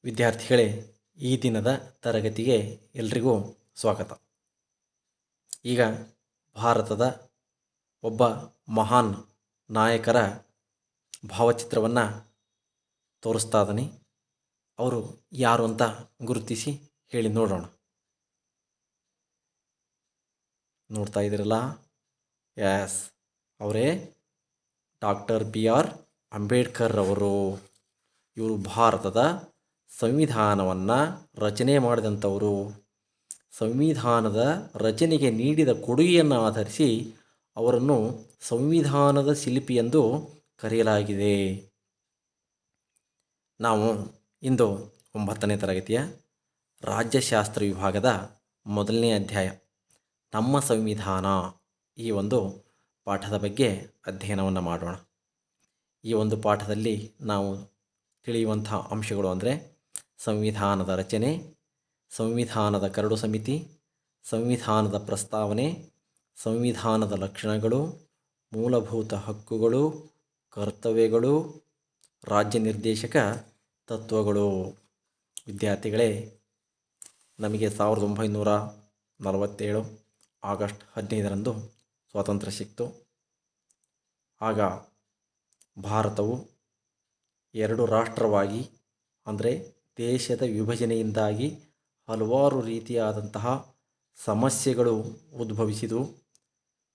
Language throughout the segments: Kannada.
ವಿದ್ಯಾರ್ಥಿಗಳೇ, ಈ ದಿನದ ತರಗತಿಗೆ ಎಲ್ರಿಗೂ ಸ್ವಾಗತ. ಈಗ ಭಾರತದ ಒಬ್ಬ ಮಹಾನ್ ನಾಯಕರ ಭಾವಚಿತ್ರವನ್ನು ತೋರಿಸ್ತಾ ಇದ್ದೀನಿ. ಅವರು ಯಾರು ಅಂತ ಗುರುತಿಸಿ ಹೇಳಿ ನೋಡೋಣ. ನೋಡ್ತಾ ಇದ್ದೀರಲ್ಲ? ಎಸ್, ಅವರೇ ಡಾಕ್ಟರ್ BR ಅಂಬೇಡ್ಕರ್ ಅವರು. ಇವರು ಭಾರತದ ಸಂವಿಧಾನವನ್ನು ರಚನೆ ಮಾಡಿದಂಥವರು. ಸಂವಿಧಾನದ ರಚನೆಗೆ ನೀಡಿದ ಕೊಡುಗೆಯನ್ನು ಆಧರಿಸಿ ಅವರನ್ನು ಸಂವಿಧಾನದ ಶಿಲ್ಪಿ ಎಂದು ಕರೆಯಲಾಗಿದೆ. ನಾವು ಇಂದು 9ನೇ ತರಗತಿಯ ರಾಜ್ಯಶಾಸ್ತ್ರ ವಿಭಾಗದ 1ನೇ ಅಧ್ಯಾಯ ನಮ್ಮ ಸಂವಿಧಾನ ಈ ಒಂದು ಪಾಠದ ಬಗ್ಗೆ ಅಧ್ಯಯನವನ್ನು ಮಾಡೋಣ. ಈ ಒಂದು ಪಾಠದಲ್ಲಿ ನಾವು ತಿಳಿಯುವಂಥ ಅಂಶಗಳು ಅಂದರೆ ಸಂವಿಧಾನದ ರಚನೆ, ಸಂವಿಧಾನದ ಕರಡು ಸಮಿತಿ, ಸಂವಿಧಾನದ ಪ್ರಸ್ತಾವನೆ, ಸಂವಿಧಾನದ ಲಕ್ಷಣಗಳು, ಮೂಲಭೂತ ಹಕ್ಕುಗಳು, ಕರ್ತವ್ಯಗಳು, ರಾಜ್ಯ ನಿರ್ದೇಶಕ ತತ್ವಗಳು. ವಿದ್ಯಾರ್ಥಿಗಳೇ, ನಮಗೆ 1947 ಆಗಸ್ಟ್ 15ರಂದು ಸ್ವಾತಂತ್ರ್ಯ ಸಿಕ್ತು. ಆಗ ಭಾರತವು 2 ರಾಷ್ಟ್ರವಾಗಿ, ಅಂದರೆ ದೇಶದ ವಿಭಜನೆಯಿಂದಾಗಿ ಹಲವಾರು ರೀತಿಯಾದಂತಹ ಸಮಸ್ಯೆಗಳು ಉದ್ಭವಿಸಿದವು.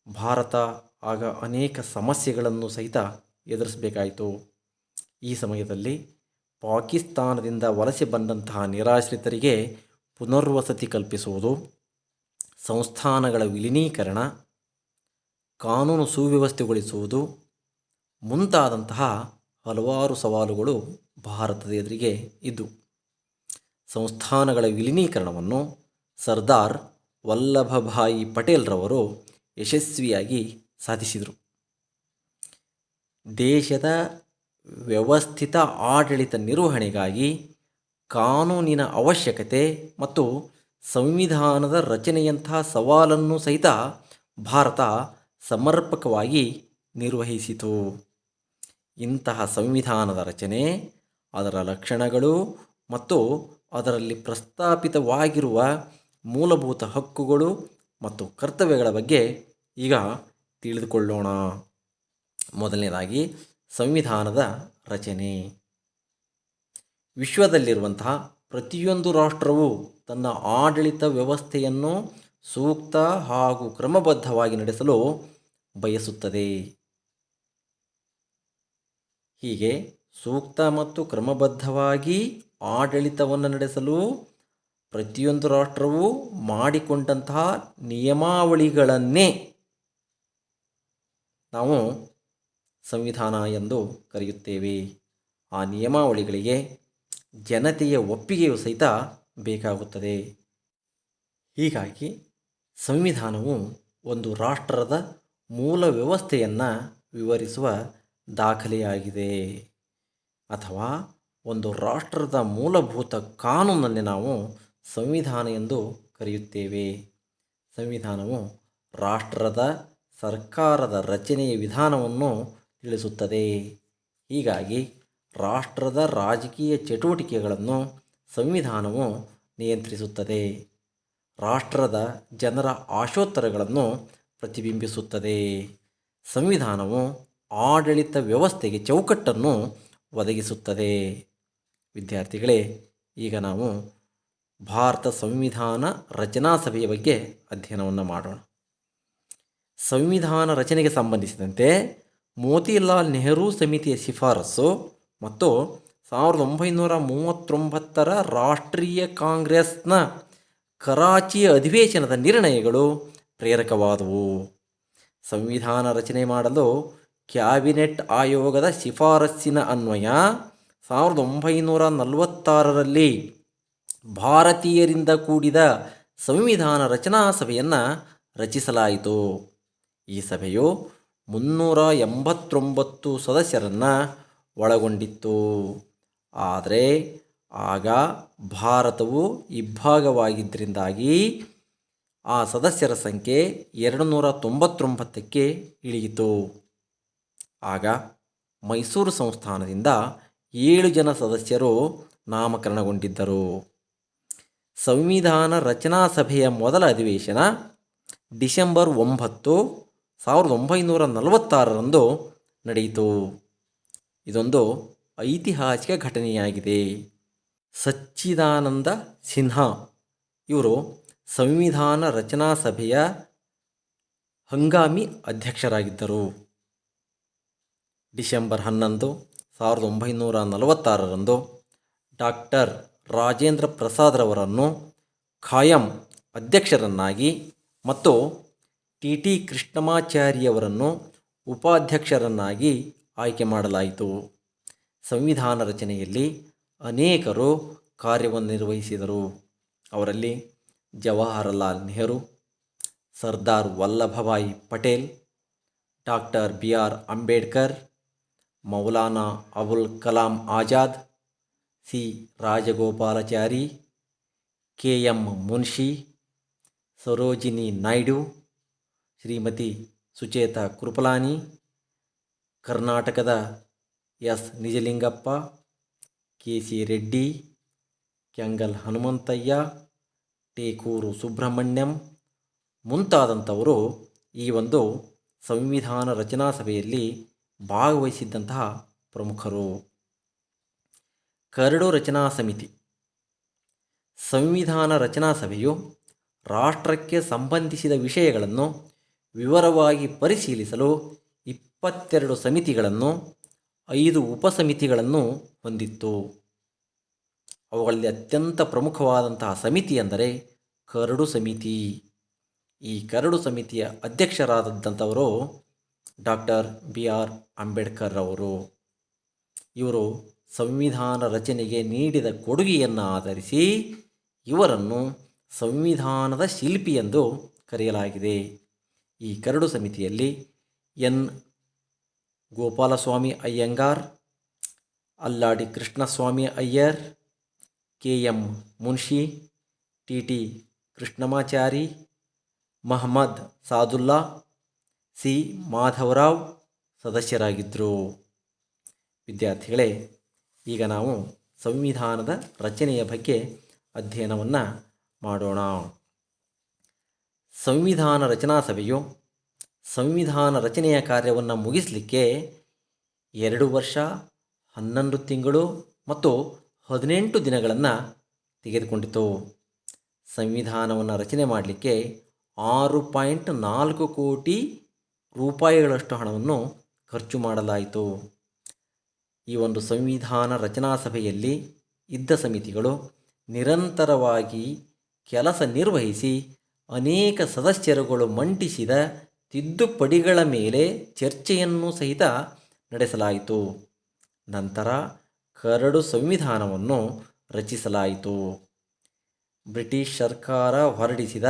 ಭಾರತ ಆಗ ಅನೇಕ ಸಮಸ್ಯೆಗಳನ್ನು ಸಹಿತ ಎದುರಿಸಬೇಕಾಯಿತು. ಈ ಸಮಯದಲ್ಲಿ ಪಾಕಿಸ್ತಾನದಿಂದ ವಲಸೆ ಬಂದಂತಹ ನಿರಾಶ್ರಿತರಿಗೆ ಪುನರ್ವಸತಿ ಕಲ್ಪಿಸುವುದು, ಸಂಸ್ಥಾನಗಳ ವಿಲೀನೀಕರಣ, ಕಾನೂನು ಸುವ್ಯವಸ್ಥೆಗೊಳಿಸುವುದು ಮುಂತಾದಂತಹ ಹಲವಾರು ಸವಾಲುಗಳು ಭಾರತದ ಎದುರಿಗೆ ಇದ್ದವು. ಸಂಸ್ಥಾನಗಳ ವಿಲೀನೀಕರಣವನ್ನು ಸರ್ದಾರ್ ವಲ್ಲಭಭಾಯಿ ಪಟೇಲ್ರವರು ಯಶಸ್ವಿಯಾಗಿ ಸಾಧಿಸಿದರು. ದೇಶದ ವ್ಯವಸ್ಥಿತ ಆಡಳಿತ ನಿರ್ವಹಣೆಗಾಗಿ ಕಾನೂನಿನ ಅವಶ್ಯಕತೆ ಮತ್ತು ಸಂವಿಧಾನದ ರಚನೆಯಂತಹ ಸವಾಲನ್ನು ಸಹಿತ ಭಾರತ ಸಮರ್ಪಕವಾಗಿ ನಿರ್ವಹಿಸಿತು. ಇಂತಹ ಸಂವಿಧಾನದ ರಚನೆ, ಅದರ ಲಕ್ಷಣಗಳು ಮತ್ತು ಅದರಲ್ಲಿ ಪ್ರಸ್ತಾಪಿತವಾಗಿರುವ ಮೂಲಭೂತ ಹಕ್ಕುಗಳು ಮತ್ತು ಕರ್ತವ್ಯಗಳ ಬಗ್ಗೆ ಈಗ ತಿಳಿದುಕೊಳ್ಳೋಣ. ಮೊದಲನೇದಾಗಿ ಸಂವಿಧಾನದ ರಚನೆ. ವಿಶ್ವದಲ್ಲಿರುವಂತಹ ಪ್ರತಿಯೊಂದು ರಾಷ್ಟ್ರವು ತನ್ನ ಆಡಳಿತ ವ್ಯವಸ್ಥೆಯನ್ನು ಸೂಕ್ತ ಹಾಗೂ ಕ್ರಮಬದ್ಧವಾಗಿ ನಡೆಸಲು ಬಯಸುತ್ತದೆ. ಹೀಗೆ ಸೂಕ್ತ ಮತ್ತು ಕ್ರಮಬದ್ಧವಾಗಿ ಆಡಳಿತವನ್ನು ನಡೆಸಲು ಪ್ರತಿಯೊಂದು ರಾಷ್ಟ್ರವು ಮಾಡಿಕೊಂಡಂತಹ ನಿಯಮಾವಳಿಗಳನ್ನೇ ನಾವು ಸಂವಿಧಾನ ಎಂದು ಕರೆಯುತ್ತೇವೆ. ಆ ನಿಯಮಾವಳಿಗಳಿಗೆ ಜನತೆಯ ಒಪ್ಪಿಗೆಯೂ ಸಹಿತ ಬೇಕಾಗುತ್ತದೆ. ಹೀಗಾಗಿ ಸಂವಿಧಾನವು ಒಂದು ರಾಷ್ಟ್ರದ ಮೂಲ ವ್ಯವಸ್ಥೆಯನ್ನು ವಿವರಿಸುವ ದಾಖಲೆಯಾಗಿದೆ, ಅಥವಾ ಒಂದು ರಾಷ್ಟ್ರದ ಮೂಲಭೂತ ಕಾನೂನನ್ನೇ ನಾವು ಸಂವಿಧಾನ ಎಂದು ಕರೆಯುತ್ತೇವೆ. ಸಂವಿಧಾನವು ರಾಷ್ಟ್ರದ ಸರ್ಕಾರದ ರಚನೆಯ ವಿಧಾನವನ್ನು ತಿಳಿಸುತ್ತದೆ. ಹೀಗಾಗಿ ರಾಷ್ಟ್ರದ ರಾಜಕೀಯ ಚಟುವಟಿಕೆಗಳನ್ನು ಸಂವಿಧಾನವು ನಿಯಂತ್ರಿಸುತ್ತದೆ. ರಾಷ್ಟ್ರದ ಜನರ ಆಶೋತ್ತರಗಳನ್ನು ಪ್ರತಿಬಿಂಬಿಸುತ್ತದೆ. ಸಂವಿಧಾನವು ಆಡಳಿತ ವ್ಯವಸ್ಥೆಗೆ ಚೌಕಟ್ಟನ್ನು ಒದಗಿಸುತ್ತದೆ. ವಿದ್ಯಾರ್ಥಿಗಳೇ, ಈಗ ನಾವು ಭಾರತ ಸಂವಿಧಾನ ರಚನಾ ಸಭೆಯ ಬಗ್ಗೆ ಅಧ್ಯಯನವನ್ನು ಮಾಡೋಣ. ಸಂವಿಧಾನ ರಚನೆಗೆ ಸಂಬಂಧಿಸಿದಂತೆ ಮೋತಿಲಾಲ್ ನೆಹರು ಸಮಿತಿಯ ಶಿಫಾರಸು ಮತ್ತು 1939ರ ರಾಷ್ಟ್ರೀಯ ಕಾಂಗ್ರೆಸ್ನ ಕರಾಚಿಯ ಅಧಿವೇಶನದ ನಿರ್ಣಯಗಳು ಪ್ರೇರಕವಾದವು. ಸಂವಿಧಾನ ರಚನೆ ಮಾಡಲು ಕ್ಯಾಬಿನೆಟ್ ಆಯೋಗದ ಶಿಫಾರಸ್ಸಿನ ಅನ್ವಯ 1946ರಲ್ಲಿ ಭಾರತೀಯರಿಂದ ಕೂಡಿದ ಸಂವಿಧಾನ ರಚನಾ ಸಭೆಯನ್ನು ರಚಿಸಲಾಯಿತು. ಈ ಸಭೆಯು 389 ಸದಸ್ಯರನ್ನು ಒಳಗೊಂಡಿತ್ತು. ಆದರೆ ಆಗ ಭಾರತವು ಇಬ್ಬಾಗವಾಗಿದ್ದರಿಂದಾಗಿ ಆ ಸದಸ್ಯರ ಸಂಖ್ಯೆ 299ಕ್ಕೆ ಇಳಿಯಿತು. ಆಗ ಮೈಸೂರು ಸಂಸ್ಥಾನದಿಂದ 7 ಜನ ಸದಸ್ಯರು ನಾಮಕರಣಗೊಂಡಿದ್ದರು. ಸಂವಿಧಾನ ರಚನಾ ಸಭೆಯ ಮೊದಲ ಅಧಿವೇಶನ ಡಿಸೆಂಬರ್ 9, 1946ರಂದು ನಡೆಯಿತು. ಇದೊಂದು ಐತಿಹಾಸಿಕ ಘಟನೆಯಾಗಿದೆ. ಸಚ್ಚಿದಾನಂದ ಸಿನ್ಹಾ ಇವರು ಸಂವಿಧಾನ ರಚನಾ ಸಭೆಯ ಹಂಗಾಮಿ ಅಧ್ಯಕ್ಷರಾಗಿದ್ದರು. ಡಿಸೆಂಬರ್ 11, 1946ರಂದು ಡಾಕ್ಟರ್ ರಾಜೇಂದ್ರ ಪ್ರಸಾದ್ರವರನ್ನು ಖಾಯಂ ಅಧ್ಯಕ್ಷರನ್ನಾಗಿ ಮತ್ತು ಟಿ ಕೃಷ್ಣಮಾಚಾರಿಯವರನ್ನು ಉಪಾಧ್ಯಕ್ಷರನ್ನಾಗಿ ಆಯ್ಕೆ ಮಾಡಲಾಯಿತು. ಸಂವಿಧಾನ ರಚನೆಯಲ್ಲಿ ಅನೇಕರು ಕಾರ್ಯವನ್ನು ನಿರ್ವಹಿಸಿದರು. ಅವರಲ್ಲಿ Jawaharlal Nehru, Sardar Vallabhbhai Patel, doctor BR Ambedkar, Maulana Abul Kalam Azad, C Rajagopalachari, KM Munshi, Sarojini Naidu, Shrimati Sucheta Kripalani, ಕರ್ನಾಟಕದ S ನಿಜಲಿಂಗಪ್ಪ, KC ರೆಡ್ಡಿ, ಕೆಂಗಲ್ ಹನುಮಂತಯ್ಯ, ಟೇಕೂರು ಸುಬ್ರಹ್ಮಣ್ಯಂ ಮುಂತಾದಂಥವರು ಈ ಒಂದು ಸಂವಿಧಾನ ರಚನಾ ಸಭೆಯಲ್ಲಿ ಭಾಗವಹಿಸಿದ್ದಂತಹ ಪ್ರಮುಖರು. ಕರಡು ರಚನಾ ಸಮಿತಿ. ಸಂವಿಧಾನ ರಚನಾ ಸಭೆಯು ರಾಷ್ಟ್ರಕ್ಕೆ ಸಂಬಂಧಿಸಿದ ವಿಷಯಗಳನ್ನು ವಿವರವಾಗಿ ಪರಿಶೀಲಿಸಲು 22 ಸಮಿತಿಗಳನ್ನು, 5 ಉಪಸಮಿತಿಗಳನ್ನು ಹೊಂದಿತ್ತು. ಅವುಗಳಲ್ಲಿ ಅತ್ಯಂತ ಪ್ರಮುಖವಾದಂತಹ ಸಮಿತಿ ಎಂದರೆ ಕರಡು ಸಮಿತಿ. ಈ ಕರಡು ಸಮಿತಿಯ ಅಧ್ಯಕ್ಷರಾದಂಥವರು ಡಾಕ್ಟರ್ BR ಅಂಬೇಡ್ಕರ್ ಅವರು. ಇವರು ಸಂವಿಧಾನ ರಚನೆಗೆ ನೀಡಿದ ಕೊಡುಗೆಯನ್ನು ಆಧರಿಸಿ ಇವರನ್ನು ಸಂವಿಧಾನದ ಶಿಲ್ಪಿ ಎಂದು ಕರೆಯಲಾಗಿದೆ. ಈ ಕರಡು ಸಮಿತಿಯಲ್ಲಿ N Gopalaswami Ayyangar, Alladi Krishnaswami Ayyar, KM Munshi, T Krishnamachari, Mohammed Saadulla, C Madhavrao ಸದಸ್ಯರಾಗಿದ್ದರು. ವಿದ್ಯಾರ್ಥಿಗಳೇ, ಈಗ ನಾವು ಸಂವಿಧಾನದ ರಚನೆಯ ಬಗ್ಗೆ ಅಧ್ಯಯನವನ್ನು ಮಾಡೋಣ. ಸಂವಿಧಾನ ರಚನಾ ಸಭೆಯು ಸಂವಿಧಾನ ರಚನೆಯ ಕಾರ್ಯವನ್ನು ಮುಗಿಸಲಿಕ್ಕೆ 2 ವರ್ಷ, 11 ತಿಂಗಳು ಮತ್ತು 18 ದಿನಗಳನ್ನು ತೆಗೆದುಕೊಂಡಿತು. ಸಂವಿಧಾನವನ್ನು ರಚನೆ ಮಾಡಲಿಕ್ಕೆ 6.4 ಕೋಟಿ ರೂಪಾಯಿಗಳಷ್ಟು ಹಣವನ್ನು ಖರ್ಚು ಮಾಡಲಾಯಿತು. ಈ ಒಂದು ಸಂವಿಧಾನ ರಚನಾ ಸಭೆಯಲ್ಲಿ ಇದ್ದ ಸಮಿತಿಗಳು ನಿರಂತರವಾಗಿ ಕೆಲಸ ನಿರ್ವಹಿಸಿ ಅನೇಕ ಸದಸ್ಯರುಗಳು ಮಂಡಿಸಿದ ತಿದ್ದುಪಡಿಗಳ ಮೇಲೆ ಚರ್ಚೆಯನ್ನು ಸಹಿತ ನಡೆಸಲಾಯಿತು. ನಂತರ ಕರಡು ಸಂವಿಧಾನವನ್ನು ರಚಿಸಲಾಯಿತು. ಬ್ರಿಟಿಷ್ ಸರ್ಕಾರ ಹೊರಡಿಸಿದ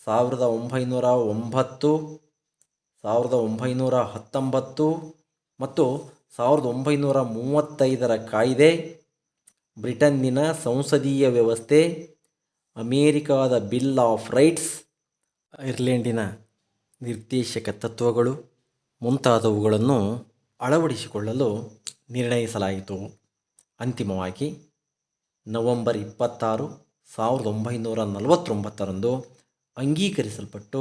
1909, 1919 ಮತ್ತು 1935ರ ಕಾಯ್ದೆ, ಬ್ರಿಟನ್ನಿನ ಸಂಸದೀಯ ವ್ಯವಸ್ಥೆ, ಅಮೇರಿಕಾದ ಬಿಲ್ ಆಫ್ ರೈಟ್ಸ್, ಐರ್ಲೆಂಡಿನ ನಿರ್ದೇಶಕ ತತ್ವಗಳು ಮುಂತಾದವುಗಳನ್ನು ಅಳವಡಿಸಿಕೊಳ್ಳಲು ನಿರ್ಣಯಿಸಲಾಯಿತು. ಅಂತಿಮವಾಗಿ ನವೆಂಬರ್ 26, 1949ರಂದು ಅಂಗೀಕರಿಸಲ್ಪಟ್ಟು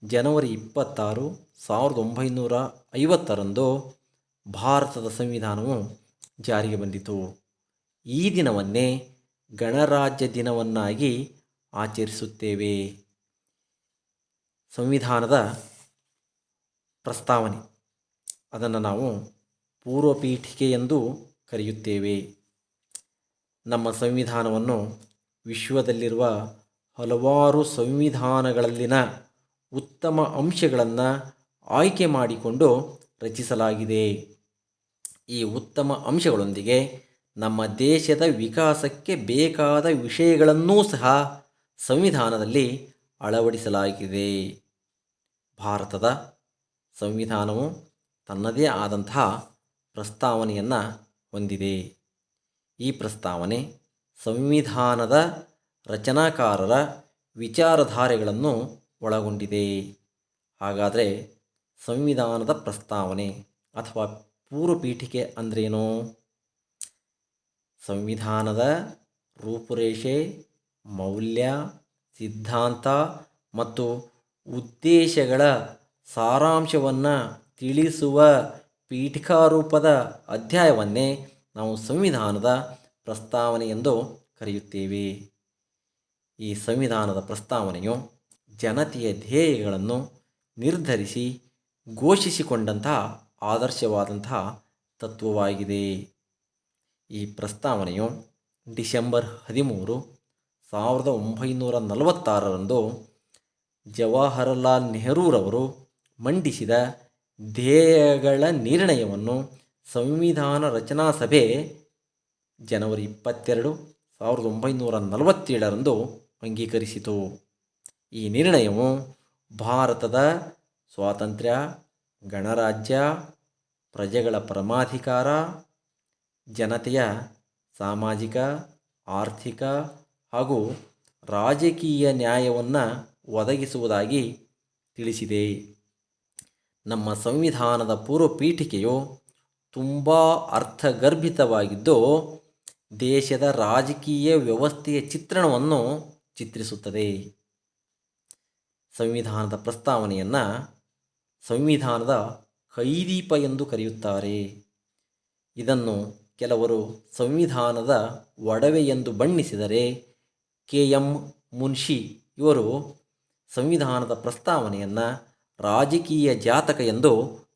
ಜನವರಿ 26, 1950ರಂದು ಭಾರತದ ಸಂವಿಧಾನವು ಜಾರಿಗೆ ಬಂದಿತು. ಈ ದಿನವನ್ನೇ ಗಣರಾಜ್ಯ ದಿನವನ್ನಾಗಿ ಆಚರಿಸುತ್ತೇವೆ. ಸಂವಿಧಾನದ ಪ್ರಸ್ತಾವನೆ, ಅದನ್ನು ನಾವು ಪೂರ್ವಪೀಠಿಕೆ ಎಂದು ಕರೆಯುತ್ತೇವೆ. ನಮ್ಮ ಸಂವಿಧಾನವನ್ನು ವಿಶ್ವದಲ್ಲಿರುವ ಹಲವಾರು ಸಂವಿಧಾನಗಳಲ್ಲಿನ ಉತ್ತಮ ಅಂಶಗಳನ್ನು ಆಯ್ಕೆ ಮಾಡಿಕೊಂಡು ರಚಿಸಲಾಗಿದೆ. ಈ ಉತ್ತಮ ಅಂಶಗಳೊಂದಿಗೆ ನಮ್ಮ ದೇಶದ ವಿಕಾಸಕ್ಕೆ ಬೇಕಾದ ವಿಷಯಗಳನ್ನೂ ಸಹ ಸಂವಿಧಾನದಲ್ಲಿ ಅಳವಡಿಸಲಾಗಿದೆ. ಭಾರತದ ಸಂವಿಧಾನವು ತನ್ನದೇ ಆದಂತಹ ಪ್ರಸ್ತಾವನೆಯನ್ನು ಹೊಂದಿದೆ. ಈ ಪ್ರಸ್ತಾವನೆ ಸಂವಿಧಾನದ ರಚನಾಕಾರರ ವಿಚಾರಧಾರೆಗಳನ್ನು ಒಳಗೊಂಡಿದೆ. ಹಾಗಾದರೆ ಸಂವಿಧಾನದ ಪ್ರಸ್ತಾವನೆ ಅಥವಾ ಪೂರ್ವಪೀಠಿಕೆ ಅಂದ್ರೇನು? ಸಂವಿಧಾನದ ರೂಪುರೇಷೆ, ಮೌಲ್ಯ, ಸಿದ್ಧಾಂತ ಮತ್ತು ಉದ್ದೇಶಗಳ ಸಾರಾಂಶವನ್ನು ತಿಳಿಸುವ ಪೀಠಿಕಾರೂಪದ ಅಧ್ಯಾಯವನ್ನೇ ನಾವು ಸಂವಿಧಾನದ ಪ್ರಸ್ತಾವನೆ ಎಂದು ಕರೆಯುತ್ತೇವೆ. ಈ ಸಂವಿಧಾನದ ಪ್ರಸ್ತಾವನೆಯು ಜನತೆಯ ಧ್ಯೇಯಗಳನ್ನು ನಿರ್ಧರಿಸಿ ಘೋಷಿಸಿಕೊಂಡಂತಹ ಆದರ್ಶವಾದಂತಹ ತತ್ವವಾಗಿದೆ. ಈ ಪ್ರಸ್ತಾವನೆಯು ಡಿಸೆಂಬರ್ 13, 1946ರಂದು ಜವಾಹರಲಾಲ್ ನೆಹರೂರವರು ಮಂಡಿಸಿದ ಧ್ಯೇಯಗಳ ನಿರ್ಣಯವನ್ನು ಸಂವಿಧಾನ ರಚನಾ ಸಭೆ ಜನವರಿ 22, 1947ರಂದು ಅಂಗೀಕರಿಸಿತು. ಈ ನಿರ್ಣಯವು ಭಾರತದ ಸ್ವಾತಂತ್ರ್ಯ, ಗಣರಾಜ್ಯ, ಪ್ರಜೆಗಳ ಪರಮಾಧಿಕಾರ, ಜನತೆಯ ಸಾಮಾಜಿಕ, ಆರ್ಥಿಕ ಹಾಗೂ ರಾಜಕೀಯ ನ್ಯಾಯವನ್ನು ಒದಗಿಸುವುದಾಗಿ ತಿಳಿಸಿದೆ. ನಮ್ಮ ಸಂವಿಧಾನದ ಪೂರ್ವಪೀಠಿಕೆಯು ತುಂಬ ಅರ್ಥಗರ್ಭಿತವಾಗಿದ್ದು ದೇಶದ ರಾಜಕೀಯ ವ್ಯವಸ್ಥೆಯ ಚಿತ್ರಣವನ್ನು ಚಿತ್ರಿಸುತ್ತದೆ. ಸಂವಿಧಾನದ ಪ್ರಸ್ತಾವನೆಯನ್ನು ಸಂವಿಧಾನದ ಕೈದೀಪ ಎಂದು ಕರೆಯುತ್ತಾರೆ. ಇದನ್ನು ಕೆಲವರು ಸಂವಿಧಾನದ ಒಡವೆ ಎಂದು ಬಣ್ಣಿಸಿದರೆ KM ಮುನ್ಷಿ ಇವರು ಸಂವಿಧಾನದ ಪ್ರಸ್ತಾವನೆಯನ್ನು ರಾಜಕೀಯ ಜಾತಕ ಎಂದು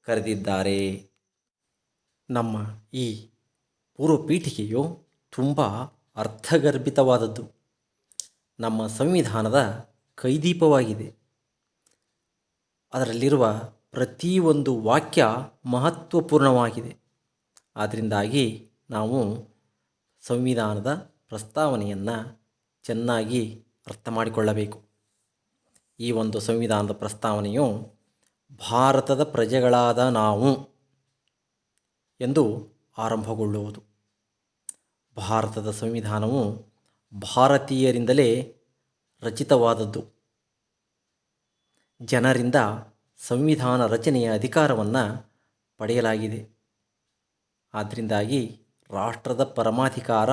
ಕರೆದಿದ್ದಾರೆ. ನಮ್ಮ ಈ ಪೂರ್ವಪೀಠಿಕೆಯು ತುಂಬ ಅರ್ಥಗರ್ಭಿತವಾದದ್ದು. ನಮ್ಮ ಸಂವಿಧಾನದ ಕೈದೀಪವಾಗಿದೆ. ಅದರಲ್ಲಿರುವ ಪ್ರತಿಯೊಂದು ವಾಕ್ಯ ಮಹತ್ವಪೂರ್ಣವಾಗಿದೆ. ಆದ್ದರಿಂದಾಗಿ ನಾವು ಸಂವಿಧಾನದ ಪ್ರಸ್ತಾವನೆಯನ್ನು ಚೆನ್ನಾಗಿ ಅರ್ಥ ಮಾಡಿಕೊಳ್ಳಬೇಕು. ಈ ಒಂದು ಸಂವಿಧಾನದ ಪ್ರಸ್ತಾವನೆಯು ಭಾರತದ ಪ್ರಜೆಗಳಾದ ನಾವು ಎಂದು ಆರಂಭಗೊಳ್ಳುವುದು. ಭಾರತದ ಸಂವಿಧಾನವು ಭಾರತೀಯರಿಂದಲೇ ರಚಿತವಾದದ್ದು. ಜನರಿಂದ ಸಂವಿಧಾನ ರಚನೆಯ ಅಧಿಕಾರವನ್ನು ಪಡೆಯಲಾಗಿದೆ. ಆದ್ದರಿಂದಾಗಿ ರಾಷ್ಟ್ರದ ಪರಮಾಧಿಕಾರ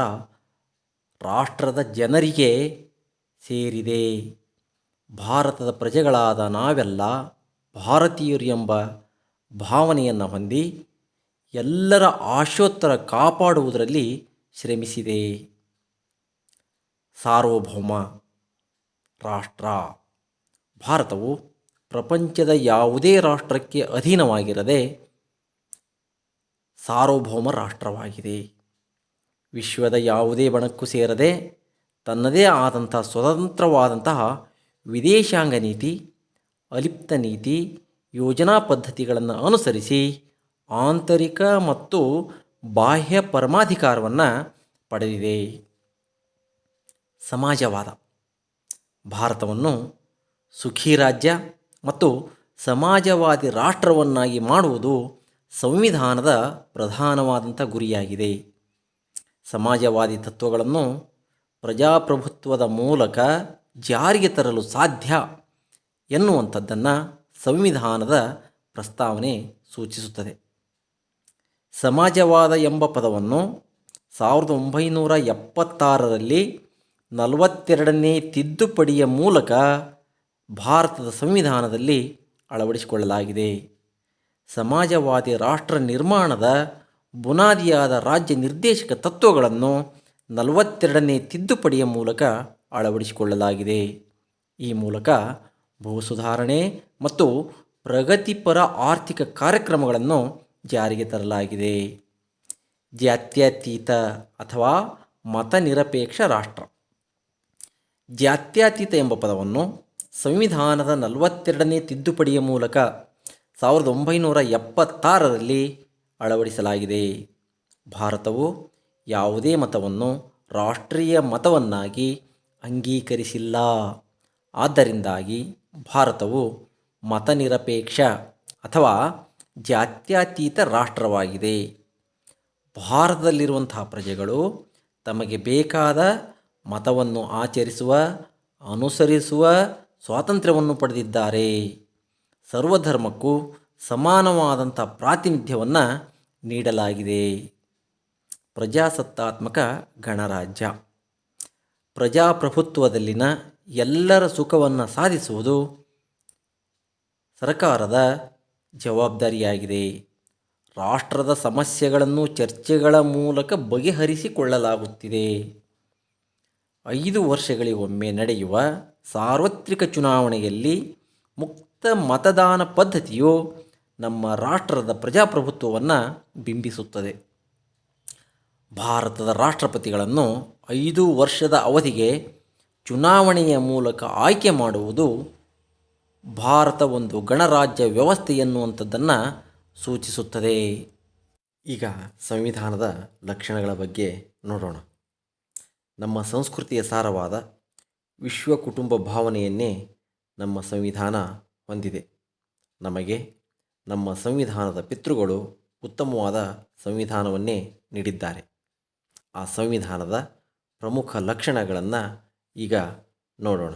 ರಾಷ್ಟ್ರದ ಜನರಿಗೆ ಸೇರಿದೆ. ಭಾರತದ ಪ್ರಜೆಗಳಾದ ನಾವೆಲ್ಲ ಭಾರತೀಯರು ಎಂಬ ಭಾವನೆಯನ್ನು ಹೊಂದಿ ಎಲ್ಲರ ಆಶೋತ್ತರ ಕಾಪಾಡುವುದರಲ್ಲಿ ಶ್ರಮಿಸಿದೆ. ಸಾರ್ವಭೌಮ ರಾಷ್ಟ್ರ ಭಾರತವು ಪ್ರಪಂಚದ ಯಾವುದೇ ರಾಷ್ಟ್ರಕ್ಕೆ ಅಧೀನವಾಗಿರದೆ ಸಾರ್ವಭೌಮ ರಾಷ್ಟ್ರವಾಗಿದೆ. ವಿಶ್ವದ ಯಾವುದೇ ಬಣಕ್ಕೂ ಸೇರದೆ ತನ್ನದೇ ಆದಂಥ ಸ್ವತಂತ್ರವಾದಂತಹ ವಿದೇಶಾಂಗ ನೀತಿ, ಅಲಿಪ್ತ ನೀತಿ, ಯೋಜನಾ ಪದ್ಧತಿಗಳನ್ನು ಅನುಸರಿಸಿ ಆಂತರಿಕ ಮತ್ತು ಬಾಹ್ಯ ಪರಮಾಧಿಕಾರವನ್ನು ಪಡೆದಿದೆ. ಸಮಾಜವಾದ ಭಾರತವನ್ನು ಸುಖಿ ರಾಜ್ಯ ಮತ್ತು ಸಮಾಜವಾದಿ ರಾಷ್ಟ್ರವನ್ನಾಗಿ ಮಾಡುವುದು ಸಂವಿಧಾನದ ಪ್ರಧಾನವಾದಂಥ ಗುರಿಯಾಗಿದೆ. ಸಮಾಜವಾದಿ ತತ್ವಗಳನ್ನು ಪ್ರಜಾಪ್ರಭುತ್ವದ ಮೂಲಕ ಜಾರಿಗೆ ತರಲು ಸಾಧ್ಯ ಎನ್ನುವಂಥದ್ದನ್ನು ಸಂವಿಧಾನದ ಪ್ರಸ್ತಾವನೆ ಸೂಚಿಸುತ್ತದೆ. ಸಮಾಜವಾದ ಎಂಬ ಪದವನ್ನು 1976ರಲ್ಲಿ 42ನೇ ತಿದ್ದುಪಡಿಯ ಮೂಲಕ ಭಾರತದ ಸಂವಿಧಾನದಲ್ಲಿ ಅಳವಡಿಸಿಕೊಳ್ಳಲಾಗಿದೆ. ಸಮಾಜವಾದಿ ರಾಷ್ಟ್ರ ನಿರ್ಮಾಣದ ಬುನಾದಿಯಾದ ರಾಜ್ಯ ನಿರ್ದೇಶಕ ತತ್ವಗಳನ್ನು 42ನೇ ತಿದ್ದುಪಡಿಯ ಮೂಲಕ ಅಳವಡಿಸಿಕೊಳ್ಳಲಾಗಿದೆ. ಈ ಮೂಲಕ ಭೂ ಸುಧಾರಣೆ ಮತ್ತು ಪ್ರಗತಿಪರ ಆರ್ಥಿಕ ಕಾರ್ಯಕ್ರಮಗಳನ್ನು ಜಾರಿಗೆ ತರಲಾಗಿದೆ. ಜಾತ್ಯತೀತ ಅಥವಾ ಮತನಿರಪೇಕ್ಷ ರಾಷ್ಟ್ರ. ಜಾತ್ಯತೀತ ಎಂಬ ಪದವನ್ನು ಸಂವಿಧಾನದ 42ನೇ ತಿದ್ದುಪಡಿಯ ಮೂಲಕ 1976ರಲ್ಲಿ ಅಳವಡಿಸಲಾಗಿದೆ. ಭಾರತವು ಯಾವುದೇ ಮತವನ್ನು ರಾಷ್ಟ್ರೀಯ ಮತವನ್ನಾಗಿ ಅಂಗೀಕರಿಸಿಲ್ಲ. ಆದ್ದರಿಂದಾಗಿ ಭಾರತವು ಮತನಿರಪೇಕ್ಷ ಅಥವಾ ಜಾತ್ಯತೀತ ರಾಷ್ಟ್ರವಾಗಿದೆ. ಭಾರತದಲ್ಲಿರುವಂತಹ ಪ್ರಜೆಗಳು ತಮಗೆ ಬೇಕಾದ ಮತವನ್ನು ಆಚರಿಸುವ, ಅನುಸರಿಸುವ ಸ್ವಾತಂತ್ರ್ಯವನ್ನು ಪಡೆದಿದ್ದಾರೆ. ಸರ್ವಧರ್ಮಕ್ಕೂ ಸಮಾನವಾದಂಥ ಪ್ರಾತಿನಿಧ್ಯವನ್ನು ನೀಡಲಾಗಿದೆ. ಪ್ರಜಾಸತ್ತಾತ್ಮಕ ಗಣರಾಜ್ಯ. ಪ್ರಜಾಪ್ರಭುತ್ವದಲ್ಲಿನ ಎಲ್ಲರ ಸುಖವನ್ನು ಸಾಧಿಸುವುದು ಸರ್ಕಾರದ ಜವಾಬ್ದಾರಿಯಾಗಿದೆ. ರಾಷ್ಟ್ರದ ಸಮಸ್ಯೆಗಳನ್ನು ಚರ್ಚೆಗಳ ಮೂಲಕ ಬಗೆಹರಿಸಿಕೊಳ್ಳಲಾಗುತ್ತಿದೆ. 5 ವರ್ಷಗಳಿಗೊಮ್ಮೆ ನಡೆಯುವ ಸಾರ್ವತ್ರಿಕ ಚುನಾವಣೆಯಲ್ಲಿ ಮುಕ್ತ ಮತದಾನ ಪದ್ಧತಿಯು ನಮ್ಮ ರಾಷ್ಟ್ರದ ಪ್ರಜಾಪ್ರಭುತ್ವವನ್ನು ಬಿಂಬಿಸುತ್ತದೆ. ಭಾರತದ ರಾಷ್ಟ್ರಪತಿಗಳನ್ನು 5 ವರ್ಷದ ಅವಧಿಗೆ ಚುನಾವಣೆಯ ಮೂಲಕ ಆಯ್ಕೆ ಮಾಡುವುದು ಭಾರತ ಒಂದು ಗಣರಾಜ್ಯ ವ್ಯವಸ್ಥೆ ಎನ್ನುವಂಥದ್ದನ್ನು ಸೂಚಿಸುತ್ತದೆ. ಈಗ ಸಂವಿಧಾನದ ಲಕ್ಷಣಗಳ ಬಗ್ಗೆ ನೋಡೋಣ. ನಮ್ಮ ಸಂಸ್ಕೃತಿಯ ಸಾರವಾದ ವಿಶ್ವ ಕುಟುಂಬ ಭಾವನೆಯನ್ನೇ ನಮ್ಮ ಸಂವಿಧಾನ ಹೊಂದಿದೆ. ನಮಗೆ ನಮ್ಮ ಸಂವಿಧಾನದ ಪಿತೃಗಳು ಉತ್ತಮವಾದ ಸಂವಿಧಾನವನ್ನೇ ನೀಡಿದ್ದಾರೆ. ಆ ಸಂವಿಧಾನದ ಪ್ರಮುಖ ಲಕ್ಷಣಗಳನ್ನು ಈಗ ನೋಡೋಣ.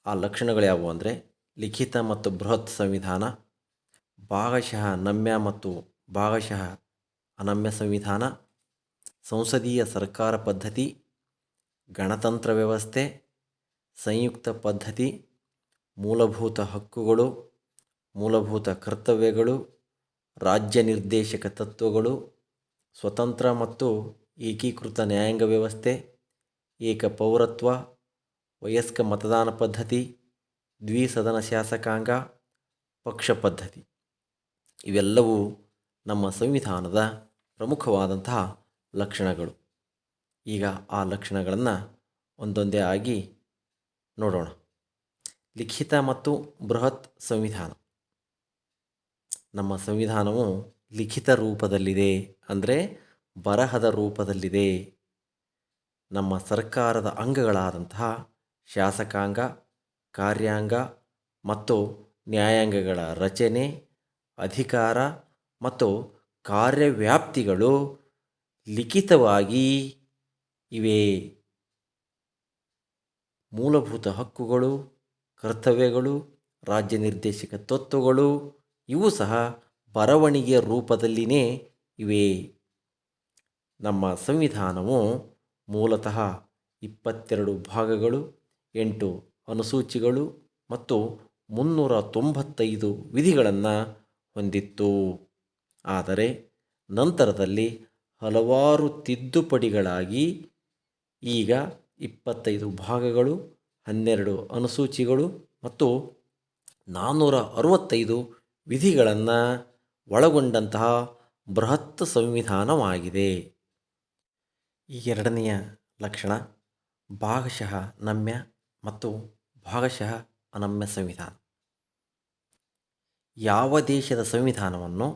ಆ ಲಕ್ಷಣಗಳು ಯಾವುವು ಅಂದರೆ ಲಿಖಿತ ಮತ್ತು ಬೃಹತ್ ಸಂವಿಧಾನ, ಭಾಗಶಃ ನಮ್ಯ ಮತ್ತು ಭಾಗಶಃ ಅನಮ್ಯ ಸಂವಿಧಾನ, ಸಂಸದೀಯ ಸರ್ಕಾರ ಪದ್ಧತಿ, ಗಣತಂತ್ರ ವ್ಯವಸ್ಥೆ, ಸಂಯುಕ್ತ ಪದ್ಧತಿ, ಮೂಲಭೂತ ಹಕ್ಕುಗಳು, ಮೂಲಭೂತ ಕರ್ತವ್ಯಗಳು, ರಾಜ್ಯ ನಿರ್ದೇಶಕ ತತ್ವಗಳು, ಸ್ವತಂತ್ರ ಮತ್ತು ಏಕೀಕೃತ ನ್ಯಾಯಾಂಗ ವ್ಯವಸ್ಥೆ, ಏಕ ಪೌರತ್ವ, ವಯಸ್ಕ ಮತದಾನ ಪದ್ಧತಿ, ದ್ವಿಸದನ ಶಾಸಕಾಂಗ, ಪಕ್ಷ ಪದ್ಧತಿ ಇವೆಲ್ಲವೂ ನಮ್ಮ ಸಂವಿಧಾನದ ಪ್ರಮುಖವಾದಂತಹ ಲಕ್ಷಣಗಳು. ಈಗ ಆ ಲಕ್ಷಣಗಳನ್ನು ಒಂದೊಂದೇ ಆಗಿ ನೋಡೋಣ. ಲಿಖಿತ ಮತ್ತು ಬೃಹತ್ ಸಂವಿಧಾನ. ನಮ್ಮ ಸಂವಿಧಾನವು ಲಿಖಿತ ರೂಪದಲ್ಲಿದೆ, ಅಂದರೆ ಬರಹದ ರೂಪದಲ್ಲಿದೆ. ನಮ್ಮ ಸರ್ಕಾರದ ಅಂಗಗಳಾದಂತಹ ಶಾಸಕಾಂಗ, ಕಾರ್ಯಾಂಗ ಮತ್ತು ನ್ಯಾಯಾಂಗಗಳ ರಚನೆ, ಅಧಿಕಾರ ಮತ್ತು ಕಾರ್ಯವ್ಯಾಪ್ತಿಗಳು ಲಿಖಿತವಾಗಿ ಇವೆ. ಮೂಲಭೂತ ಹಕ್ಕುಗಳು, ಕರ್ತವ್ಯಗಳು, ರಾಜ್ಯ ನಿರ್ದೇಶಕ ತತ್ವಗಳು ಇವು ಸಹ ಬರವಣಿಗೆಯ ರೂಪದಲ್ಲಿಯೇ ಇವೆ. ನಮ್ಮ ಸಂವಿಧಾನವು ಮೂಲತಃ 22 ಭಾಗಗಳು, 8 ಅನುಸೂಚಿಗಳು ಮತ್ತು 395 ವಿಧಿಗಳನ್ನು ಹೊಂದಿತ್ತು. ಆದರೆ ನಂತರದಲ್ಲಿ ಹಲವಾರು ತಿದ್ದುಪಡಿಗಳಾಗಿ ಈಗ 25 ಭಾಗಗಳು, 12 ಅನುಸೂಚಿಗಳು ಮತ್ತು 465 ವಿಧಿಗಳನ್ನು ಒಳಗೊಂಡಂತಹ ಬೃಹತ್ ಸಂವಿಧಾನವಾಗಿದೆ. ಈ ಎರಡನೆಯ ಲಕ್ಷಣ ಭಾಗಶಃ ನಮ್ಯ ಮತ್ತು ಭಾಗಶಃ ಅನಮ್ಯ ಸಂವಿಧಾನ. ಯಾವ ದೇಶದ ಸಂವಿಧಾನವನ್ನು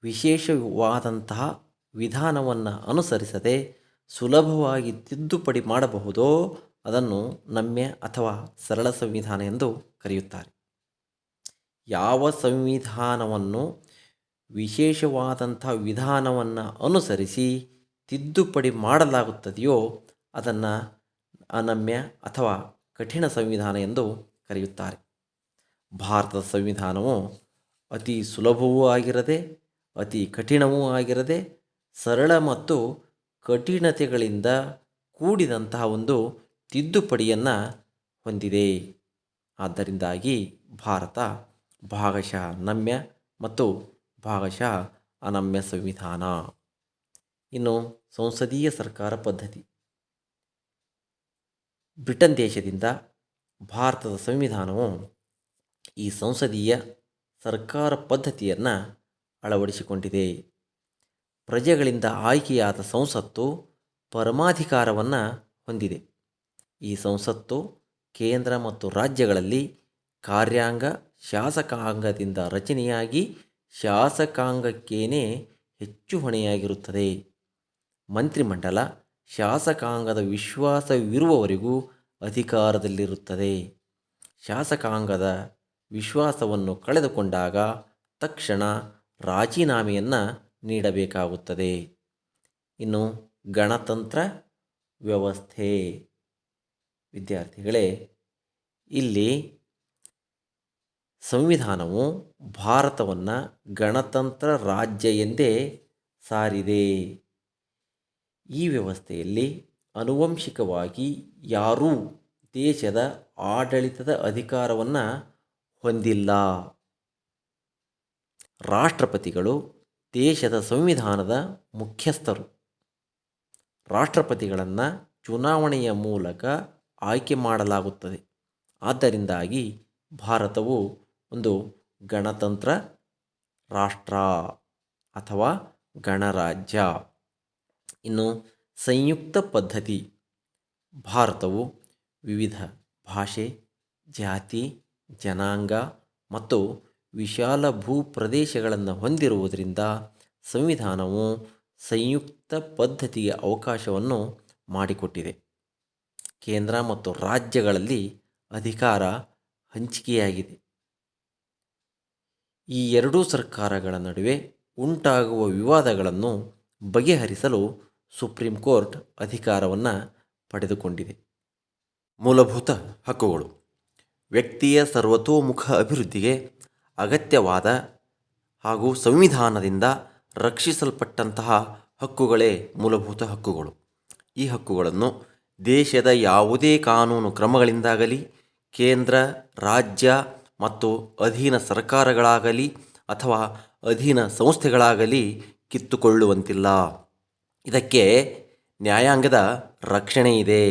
ವಿಶೇಷವಾದಂತಹ ವಿಧಾನವನ್ನು ಅನುಸರಿಸದೆ ಸುಲಭವಾಗಿ ತಿದ್ದುಪಡಿ ಮಾಡಬಹುದೋ ಅದನ್ನು ನಮ್ಯ ಅಥವಾ ಸರಳ ಸಂವಿಧಾನ ಎಂದು ಕರೆಯುತ್ತಾರೆ. ಯಾವ ಸಂವಿಧಾನವನ್ನು ವಿಶೇಷವಾದಂಥ ವಿಧಾನವನ್ನು ಅನುಸರಿಸಿ ತಿದ್ದುಪಡಿ ಮಾಡಲಾಗುತ್ತದೆಯೋ ಅದನ್ನು ಅನಮ್ಯ ಅಥವಾ ಕಠಿಣ ಸಂವಿಧಾನ ಎಂದು ಕರೆಯುತ್ತಾರೆ. ಭಾರತದ ಸಂವಿಧಾನವು ಅತಿ ಸುಲಭವೂ ಆಗಿರದೆ ಅತಿ ಕಠಿಣವೂ ಆಗಿರದೆ ಸರಳ ಮತ್ತು ಕಠಿಣತೆಗಳಿಂದ ಕೂಡಿದಂತಹ ಒಂದು ತಿದ್ದುಪಡಿಯನ್ನು ಹೊಂದಿದೆ. ಆದ್ದರಿಂದಾಗಿ ಭಾರತ ಭಾಗಶಃ ನಮ್ಯ ಮತ್ತು ಭಾಗಶಃ ಅನಮ್ಯ ಸಂವಿಧಾನ. ಇನ್ನು ಸಂಸದೀಯ ಸರ್ಕಾರ ಪದ್ಧತಿ. ಬ್ರಿಟನ್ ದೇಶದಿಂದ ಭಾರತದ ಸಂವಿಧಾನವು ಈ ಸಂಸದೀಯ ಸರ್ಕಾರ ಪದ್ಧತಿಯನ್ನು ಅಳವಡಿಸಿಕೊಂಡಿದೆ. ಪ್ರಜೆಗಳಿಂದ ಆಯ್ಕೆಯಾದ ಸಂಸತ್ತು ಪರಮಾಧಿಕಾರವನ್ನು ಹೊಂದಿದೆ. ಈ ಸಂಸತ್ತು ಕೇಂದ್ರ ಮತ್ತು ರಾಜ್ಯಗಳಲ್ಲಿ ಕಾರ್ಯಾಂಗ, ಶಾಸಕಾಂಗದಿಂದ ರಚನೆಯಾಗಿ ಶಾಸಕಾಂಗಕ್ಕೇನೆ ಹೆಚ್ಚು ಹೊಣೆಯಾಗಿರುತ್ತದೆ. ಮಂತ್ರಿಮಂಡಲ ಶಾಸಕಾಂಗದ ವಿಶ್ವಾಸವಿರುವವರೆಗೂ ಅಧಿಕಾರದಲ್ಲಿರುತ್ತದೆ. ಶಾಸಕಾಂಗದ ವಿಶ್ವಾಸವನ್ನು ಕಳೆದುಕೊಂಡಾಗ ತಕ್ಷಣ ರಾಜೀನಾಮೆಯನ್ನು ನೀಡಬೇಕಾಗುತ್ತದೆ. ಇನ್ನು ಗಣತಂತ್ರ ವ್ಯವಸ್ಥೆ. ವಿದ್ಯಾರ್ಥಿಗಳೇ, ಇಲ್ಲಿ ಸಂವಿಧಾನವು ಭಾರತವನ್ನು ಗಣತಂತ್ರ ರಾಜ್ಯ ಎಂದೇ ಸಾರಿದೆ. ಈ ವ್ಯವಸ್ಥೆಯಲ್ಲಿ ಆನುವಂಶಿಕವಾಗಿ ಯಾರೂ ದೇಶದ ಆಡಳಿತದ ಅಧಿಕಾರವನ್ನು ಹೊಂದಿಲ್ಲ. ರಾಷ್ಟ್ರಪತಿಗಳು ದೇಶದ ಸಂವಿಧಾನದ ಮುಖ್ಯಸ್ಥರು. ರಾಷ್ಟ್ರಪತಿಗಳನ್ನು ಚುನಾವಣೆಯ ಮೂಲಕ ಆಯ್ಕೆ ಮಾಡಲಾಗುತ್ತದೆ. ಆದ್ದರಿಂದಾಗಿ ಭಾರತವು ಒಂದು ಗಣತಂತ್ರ ರಾಷ್ಟ್ರ ಅಥವಾ ಗಣರಾಜ್ಯ. ಇನ್ನು ಸಂಯುಕ್ತ ಪದ್ಧತಿ. ಭಾರತವು ವಿವಿಧ ಭಾಷೆ, ಜಾತಿ, ಜನಾಂಗ ಮತ್ತು ವಿಶಾಲ ಭೂಪ್ರದೇಶಗಳನ್ನು ಹೊಂದಿರುವುದರಿಂದ ಸಂವಿಧಾನವು ಸಂಯುಕ್ತ ಪದ್ಧತಿಗೆ ಅವಕಾಶವನ್ನು ಮಾಡಿಕೊಟ್ಟಿದೆ. ಕೇಂದ್ರ ಮತ್ತು ರಾಜ್ಯಗಳಲ್ಲಿ ಅಧಿಕಾರ ಹಂಚಿಕೆಯಾಗಿದೆ. ಈ ಎರಡೂ ಸರ್ಕಾರಗಳ ನಡುವೆ ಉಂಟಾಗುವ ವಿವಾದಗಳನ್ನು ಬಗೆಹರಿಸಲು ಸುಪ್ರೀಂ ಕೋರ್ಟ್ ಅಧಿಕಾರವನ್ನು ಪಡೆದುಕೊಂಡಿದೆ. ಮೂಲಭೂತ ಹಕ್ಕುಗಳು. ವ್ಯಕ್ತಿಯ ಸರ್ವತೋಮುಖ ಅಭಿವೃದ್ಧಿಗೆ ಅಗತ್ಯವಾದ ಹಾಗೂ ಸಂವಿಧಾನದಿಂದ ರಕ್ಷಿಸಲ್ಪಟ್ಟಂತಹ ಹಕ್ಕುಗಳೇ ಮೂಲಭೂತ ಹಕ್ಕುಗಳು. ಈ ಹಕ್ಕುಗಳನ್ನು ದೇಶದ ಯಾವುದೇ ಕಾನೂನು ಕ್ರಮಗಳಿಂದಾಗಲಿ, ಕೇಂದ್ರ, ರಾಜ್ಯ ಮತ್ತು ಅಧೀನ ಸರ್ಕಾರಗಳಾಗಲಿ ಅಥವಾ ಅಧೀನ ಸಂಸ್ಥೆಗಳಾಗಲಿ ಕಿತ್ತುಕೊಳ್ಳುವಂತಿಲ್ಲ. ಇದಕ್ಕೆ ನ್ಯಾಯಾಂಗದ ರಕ್ಷಣೆ ಇದೆ.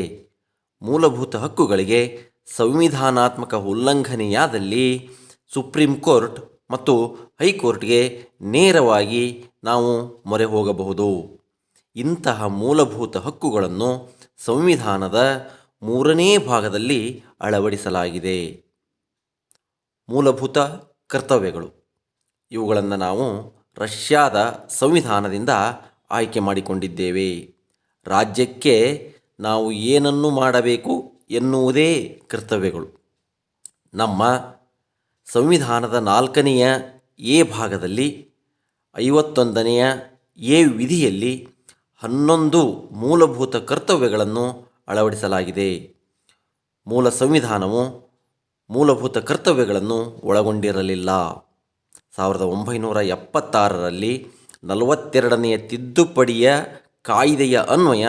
ಮೂಲಭೂತ ಹಕ್ಕುಗಳಿಗೆ ಸಂವಿಧಾನಾತ್ಮಕ ಉಲ್ಲಂಘನೆಯಾದಲ್ಲಿ ಸುಪ್ರೀಂ ಕೋರ್ಟ್ ಮತ್ತು ಹೈಕೋರ್ಟ್ಗೆ ನೇರವಾಗಿ ನಾವು ಮೊರೆ ಹೋಗಬಹುದು. ಇಂತಹ ಮೂಲಭೂತ ಹಕ್ಕುಗಳನ್ನು ಸಂವಿಧಾನದ 3ನೇ ಭಾಗದಲ್ಲಿ ಅಳವಡಿಸಲಾಗಿದೆ. ಮೂಲಭೂತ ಕರ್ತವ್ಯಗಳು. ಇವುಗಳನ್ನು ನಾವು ರಷ್ಯಾದ ಸಂವಿಧಾನದಿಂದ ಆಯ್ಕೆ ಮಾಡಿಕೊಂಡಿದ್ದೇವೆ. ರಾಜ್ಯಕ್ಕೆ ನಾವು ಏನನ್ನು ಮಾಡಬೇಕು ಎನ್ನುವುದೇ ಕರ್ತವ್ಯಗಳು. ನಮ್ಮ ಸಂವಿಧಾನದ 4ನೆಯ ಎ ಭಾಗದಲ್ಲಿ 51ನೆಯ ಎ ವಿಧಿಯಲ್ಲಿ 11 ಮೂಲಭೂತ ಕರ್ತವ್ಯಗಳನ್ನು ಅಳವಡಿಸಲಾಗಿದೆ. ಮೂಲ ಸಂವಿಧಾನವು ಮೂಲಭೂತ ಕರ್ತವ್ಯಗಳನ್ನು ಒಳಗೊಂಡಿರಲಿಲ್ಲ. 1976ರಲ್ಲಿ 42ನೆಯ ತಿದ್ದುಪಡಿಯ ಕಾಯ್ದೆಯ ಅನ್ವಯ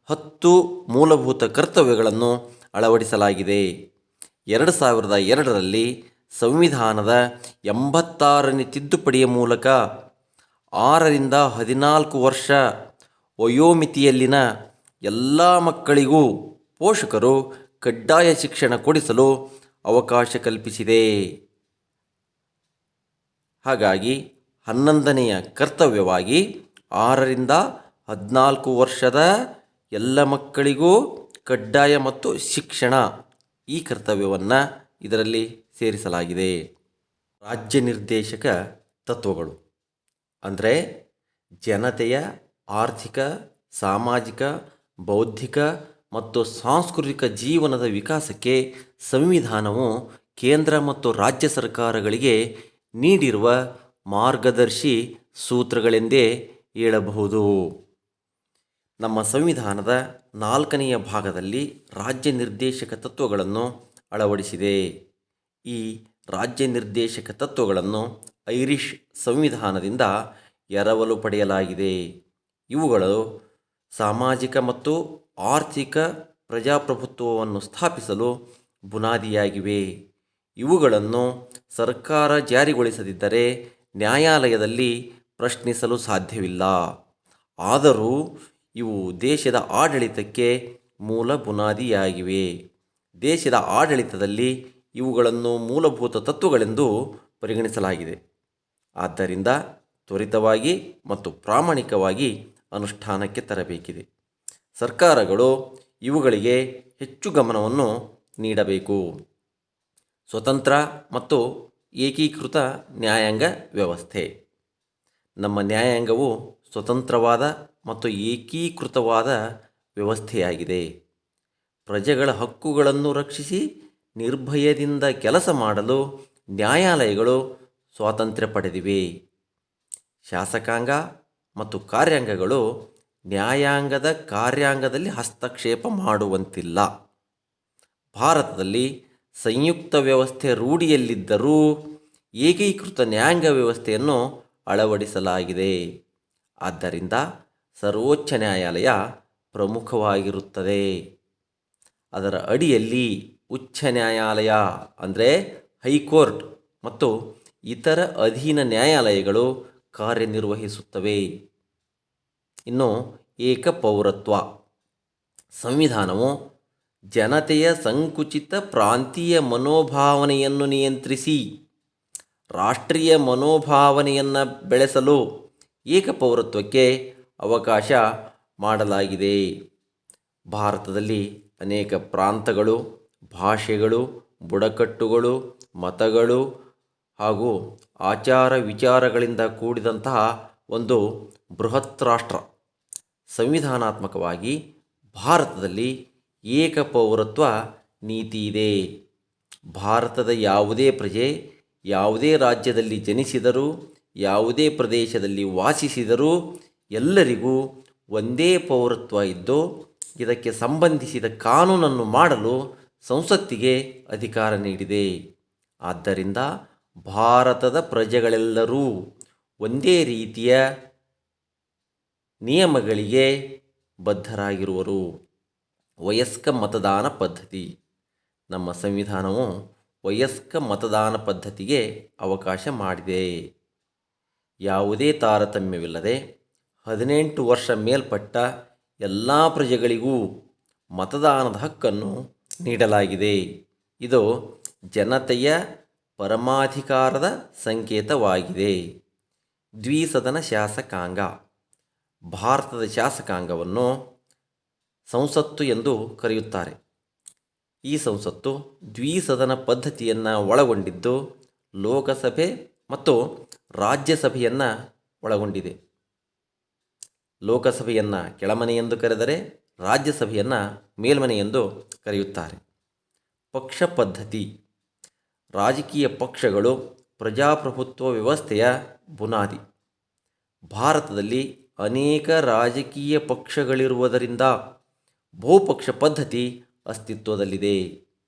10 ಮೂಲಭೂತ ಕರ್ತವ್ಯಗಳನ್ನು ಅಳವಡಿಸಲಾಗಿದೆ. 2002ರಲ್ಲಿ ಸಂವಿಧಾನದ 86ನೇ ತಿದ್ದುಪಡಿಯ ಮೂಲಕ 6ರಿಂದ 14 ವರ್ಷ ವಯೋಮಿತಿಯಲ್ಲಿನ ಎಲ್ಲ ಮಕ್ಕಳಿಗೂ ಪೋಷಕರು ಕಡ್ಡಾಯ ಶಿಕ್ಷಣ ಕೊಡಿಸಲು ಅವಕಾಶ ಕಲ್ಪಿಸಿದೆ. ಹಾಗಾಗಿ 11ನೆಯ ಕರ್ತವ್ಯವಾಗಿ 6ರಿಂದ 14 ವರ್ಷದ ಎಲ್ಲ ಮಕ್ಕಳಿಗೂ ಕಡ್ಡಾಯ ಮತ್ತು ಶಿಕ್ಷಣ, ಈ ಕರ್ತವ್ಯವನ್ನು ಇದರಲ್ಲಿ ಸೇರಿಸಲಾಗಿದೆ. ರಾಜ್ಯ ನಿರ್ದೇಶಕ ತತ್ವಗಳು ಅಂದರೆ ಜನತೆಯ ಆರ್ಥಿಕ, ಸಾಮಾಜಿಕ, ಬೌದ್ಧಿಕ ಮತ್ತು ಸಾಂಸ್ಕೃತಿಕ ಜೀವನದ ವಿಕಾಸಕ್ಕೆ ಸಂವಿಧಾನವು ಕೇಂದ್ರ ಮತ್ತು ರಾಜ್ಯ ಸರ್ಕಾರಗಳಿಗೆ ನೀಡಿರುವ ಮಾರ್ಗದರ್ಶಿ ಸೂತ್ರಗಳೆಂದೇ ಹೇಳಬಹುದು. ನಮ್ಮ ಸಂವಿಧಾನದ 4ನೆಯ ಭಾಗದಲ್ಲಿ ರಾಜ್ಯ ನಿರ್ದೇಶಕ ತತ್ವಗಳನ್ನು ಅಳವಡಿಸಿದೆ. ಈ ರಾಜ್ಯ ನಿರ್ದೇಶಕ ತತ್ವಗಳನ್ನು ಐರಿಷ್ ಸಂವಿಧಾನದಿಂದ ಎರವಲು ಪಡೆಯಲಾಗಿದೆ. ಇವುಗಳು ಸಾಮಾಜಿಕ ಮತ್ತು ಆರ್ಥಿಕ ಪ್ರಜಾಪ್ರಭುತ್ವವನ್ನು ಸ್ಥಾಪಿಸಲು ಬುನಾದಿಯಾಗಿವೆ. ಇವುಗಳನ್ನು ಸರ್ಕಾರ ಜಾರಿಗೊಳಿಸದಿದ್ದರೆ ನ್ಯಾಯಾಲಯದಲ್ಲಿ ಪ್ರಶ್ನಿಸಲು ಸಾಧ್ಯವಿಲ್ಲ. ಆದರೂ ಇವು ದೇಶದ ಆಡಳಿತಕ್ಕೆ ಮೂಲ ಬುನಾದಿಯಾಗಿವೆ. ದೇಶದ ಆಡಳಿತದಲ್ಲಿ ಇವುಗಳನ್ನು ಮೂಲಭೂತ ತತ್ವಗಳೆಂದು ಪರಿಗಣಿಸಲಾಗಿದೆ. ಆದ್ದರಿಂದ ತ್ವರಿತವಾಗಿ ಮತ್ತು ಪ್ರಾಮಾಣಿಕವಾಗಿ ಅನುಷ್ಠಾನಕ್ಕೆ ತರಬೇಕಿದೆ. ಸರ್ಕಾರಗಳು ಇವುಗಳಿಗೆ ಹೆಚ್ಚು ಗಮನವನ್ನು ನೀಡಬೇಕು. ಸ್ವತಂತ್ರ ಮತ್ತು ಏಕೀಕೃತ ನ್ಯಾಯಾಂಗ ವ್ಯವಸ್ಥೆ. ನಮ್ಮ ನ್ಯಾಯಾಂಗವು ಸ್ವತಂತ್ರವಾದ ಮತ್ತು ಏಕೀಕೃತವಾದ ವ್ಯವಸ್ಥೆಯಾಗಿದೆ. ಪ್ರಜೆಗಳ ಹಕ್ಕುಗಳನ್ನು ರಕ್ಷಿಸಿ ನಿರ್ಭಯದಿಂದ ಕೆಲಸ ಮಾಡಲು ನ್ಯಾಯಾಲಯಗಳು ಸ್ವಾತಂತ್ರ್ಯ ಪಡೆದಿವೆ. ಶಾಸಕಾಂಗ ಮತ್ತು ಕಾರ್ಯಾಂಗಗಳು ನ್ಯಾಯಾಂಗದ ಕಾರ್ಯಾಂಗದಲ್ಲಿ ಹಸ್ತಕ್ಷೇಪ ಮಾಡುವಂತಿಲ್ಲ. ಭಾರತದಲ್ಲಿ ಸಂಯುಕ್ತ ವ್ಯವಸ್ಥೆ ರೂಢಿಯಲ್ಲಿದ್ದರೂ ಏಕೀಕೃತ ನ್ಯಾಯಾಂಗ ವ್ಯವಸ್ಥೆಯನ್ನು ಅಳವಡಿಸಲಾಗಿದೆ. ಆದ್ದರಿಂದ ಸರ್ವೋಚ್ಚ ನ್ಯಾಯಾಲಯ ಪ್ರಮುಖವಾಗಿರುತ್ತದೆ. ಅದರ ಅಡಿಯಲ್ಲಿ ಉಚ್ಚ ನ್ಯಾಯಾಲಯ ಅಂದರೆ ಹೈಕೋರ್ಟ್ ಮತ್ತು ಇತರ ಅಧೀನ ನ್ಯಾಯಾಲಯಗಳು ಕಾರ್ಯನಿರ್ವಹಿಸುತ್ತವೆ. ಇನ್ನು ಏಕಪೌರತ್ವ. ಸಂವಿಧಾನವು ಜನತೆಯ ಸಂಕುಚಿತ ಪ್ರಾಂತೀಯ ಮನೋಭಾವನೆಯನ್ನು ನಿಯಂತ್ರಿಸಿ ರಾಷ್ಟ್ರೀಯ ಮನೋಭಾವನೆಯನ್ನು ಬೆಳೆಸಲು ಏಕಪೌರತ್ವಕ್ಕೆ ಅವಕಾಶ ಮಾಡಲಾಗಿದೆ. ಭಾರತದಲ್ಲಿ ಅನೇಕ ಪ್ರಾಂತಗಳು, ಭಾಷೆಗಳು, ಬುಡಕಟ್ಟುಗಳು, ಮತಗಳು ಹಾಗೂ ಆಚಾರ ವಿಚಾರಗಳಿಂದ ಕೂಡಿದಂತಹ ಒಂದು ಬೃಹತ್ ರಾಷ್ಟ್ರ. ಸಂವಿಧಾನಾತ್ಮಕವಾಗಿ ಭಾರತದಲ್ಲಿ ಏಕಪೌರತ್ವ ನೀತಿ ಇದೆ. ಭಾರತದ ಯಾವುದೇ ಪ್ರಜೆ ಯಾವುದೇ ರಾಜ್ಯದಲ್ಲಿ ಜನಿಸಿದರೂ ಯಾವುದೇ ಪ್ರದೇಶದಲ್ಲಿ ವಾಸಿಸಿದರೂ ಎಲ್ಲರಿಗೂ ಒಂದೇ ಪೌರತ್ವ ಇದ್ದು ಇದಕ್ಕೆ ಸಂಬಂಧಿಸಿದ ಕಾನೂನನ್ನು ಮಾಡಲು ಸಂಸತ್ತಿಗೆ ಅಧಿಕಾರ ನೀಡಿದೆ. ಆದ್ದರಿಂದ ಭಾರತದ ಪ್ರಜೆಗಳೆಲ್ಲರೂ ಒಂದೇ ರೀತಿಯ ನಿಯಮಗಳಿಗೆ ಬದ್ಧರಾಗಿರುವರು. ವಯಸ್ಕ ಮತದಾನ ಪದ್ಧತಿ. ನಮ್ಮ ಸಂವಿಧಾನವು ವಯಸ್ಕ ಮತದಾನ ಪದ್ಧತಿಗೆ ಅವಕಾಶ ಮಾಡಿದೆ. ಯಾವುದೇ ತಾರತಮ್ಯವಿಲ್ಲದೆ 18 ವರ್ಷ ಮೇಲ್ಪಟ್ಟ ಎಲ್ಲ ಪ್ರಜೆಗಳಿಗೂ ಮತದಾನದ ಹಕ್ಕನ್ನು ನೀಡಲಾಗಿದೆ. ಇದು ಜನತೆಯ ಪರಮಾಧಿಕಾರದ ಸಂಕೇತವಾಗಿದೆ. ದ್ವಿಸದನ ಶಾಸಕಾಂಗ. ಭಾರತದ ಶಾಸಕಾಂಗವನ್ನು ಸಂಸತ್ತು ಎಂದು ಕರೆಯುತ್ತಾರೆ. ಈ ಸಂಸತ್ತು ದ್ವಿಸದನ ಪದ್ಧತಿಯನ್ನು ಒಳಗೊಂಡಿದ್ದು ಲೋಕಸಭೆ ಮತ್ತು ರಾಜ್ಯಸಭೆಯನ್ನು ಒಳಗೊಂಡಿದೆ. ಲೋಕಸಭೆಯನ್ನು ಕೆಳಮನೆ ಎಂದು ಕರೆದರೆ ರಾಜ್ಯಸಭೆಯನ್ನು ಮೇಲ್ಮನೆ ಎಂದು ಕರೆಯುತ್ತಾರೆ. ಪಕ್ಷ ಪದ್ಧತಿ. ರಾಜಕೀಯ ಪಕ್ಷಗಳು ಪ್ರಜಾಪ್ರಭುತ್ವ ವ್ಯವಸ್ಥೆಯ ಬುನಾದಿ. ಭಾರತದಲ್ಲಿ ಅನೇಕ ರಾಜಕೀಯ ಪಕ್ಷಗಳಿರುವುದರಿಂದ ಬಹುಪಕ್ಷ ಪದ್ಧತಿ ಅಸ್ತಿತ್ವದಲ್ಲಿದೆ.